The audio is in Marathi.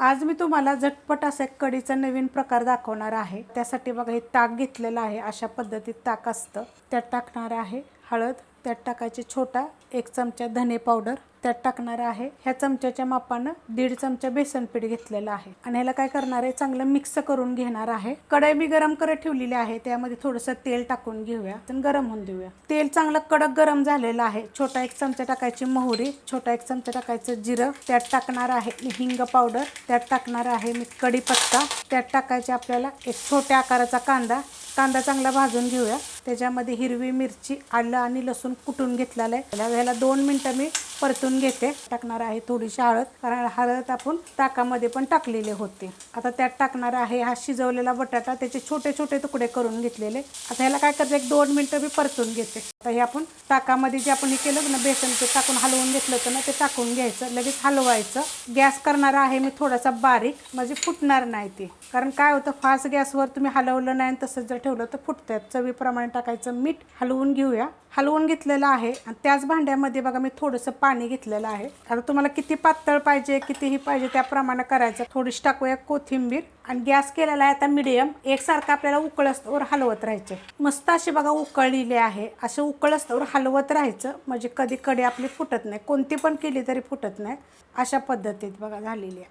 आज मी तुम्हाला झटपट असा एक कढीचा नवीन प्रकार दाखवणार आहे। त्यासाठी बघा हे ताक घेतलेलं आहे। अशा पद्धतीत ताक असतं। त्यात टाकणार आहे हळद, त्यात टाकायचे छोटा 1 चमचा धने पावडर, त्यात टाकणार आहे ह्या चमच्याच्या मापाने 1.5 चमचा बेसन पीठ घेतलेलं आहे आणि ह्याला काय करणार आहे चांगलं मिक्स करून घेणार आहे। कढई मी गरम करत ठेवलेली आहे, त्यामध्ये थोडंसं तेल टाकून घेऊया आणि गरम होऊन देऊया। तेल चांगलं कडक गरम झालेलं आहे। छोटा 1 चमचा टाकायची मोहरी, छोटा 1 चमचा टाकायचं जिरं, त्यात टाकणार आहे हिंग पावडर, त्यात टाकणार आहे मी कढीपत्ता, त्यात टाकायचे आपल्याला एक छोट्या आकाराचा कांदा चांगला भाजून घेऊया। त्याच्यामध्ये हिरवी मिरची, आलं आणि लसूण कुटून घेतलेलं आहे। याला 2 मिनिटं मी परतून घेते। टाकणार आहे थोडीशी हळद, कारण हळद आपण ताकामध्ये पण टाकलेले होते। आता त्यात टाकणार आहे हा शिजवलेला बटाटा, त्याचे छोटे छोटे तुकडे करून घेतलेले। आता ह्याला काय करते 1-2 मिनिटं मी परतून घेते। आता हे आपण ताकामध्ये जे आपण हे केलं ना बेसन ते टाकून हलवून घेतलं होतं ना, ते टाकून घ्यायचं, लगेच हलवायचं। गॅस करणार आहे मी थोडासा बारीक, म्हणजे फुटणार नाही ते। कारण काय होतं फास्ट गॅसवर तुम्ही हलवलं नाही तसंच जर ठेवलं तर फुटतात। चवीप्रमाणे टाकायचं मीठ, हलवून घेऊया। हलवून घेतलेलं आहे आणि त्याच भांड्यामध्ये बघा मी थोडंसं पाणी घेतलेलं आहे। आता तुम्हाला किती पातळ पाहिजे कितीही पाहिजे त्याप्रमाणे करायचं। थोडीशी टाकूया कोथिंबीर आणि गॅस केलेला आहे आता मीडियम। एकसारखं आपल्याला उकळस्तवर हलवत राहायचं। मस्त अशी बघा उकळलेली आहे। असं उकळस्तवर हलवत राहायचं, म्हणजे कधी कढी आपली फुटत नाही। कोणती पण केली तरी फुटत नाही। अशा पद्धतीत बघा झालेली आहे।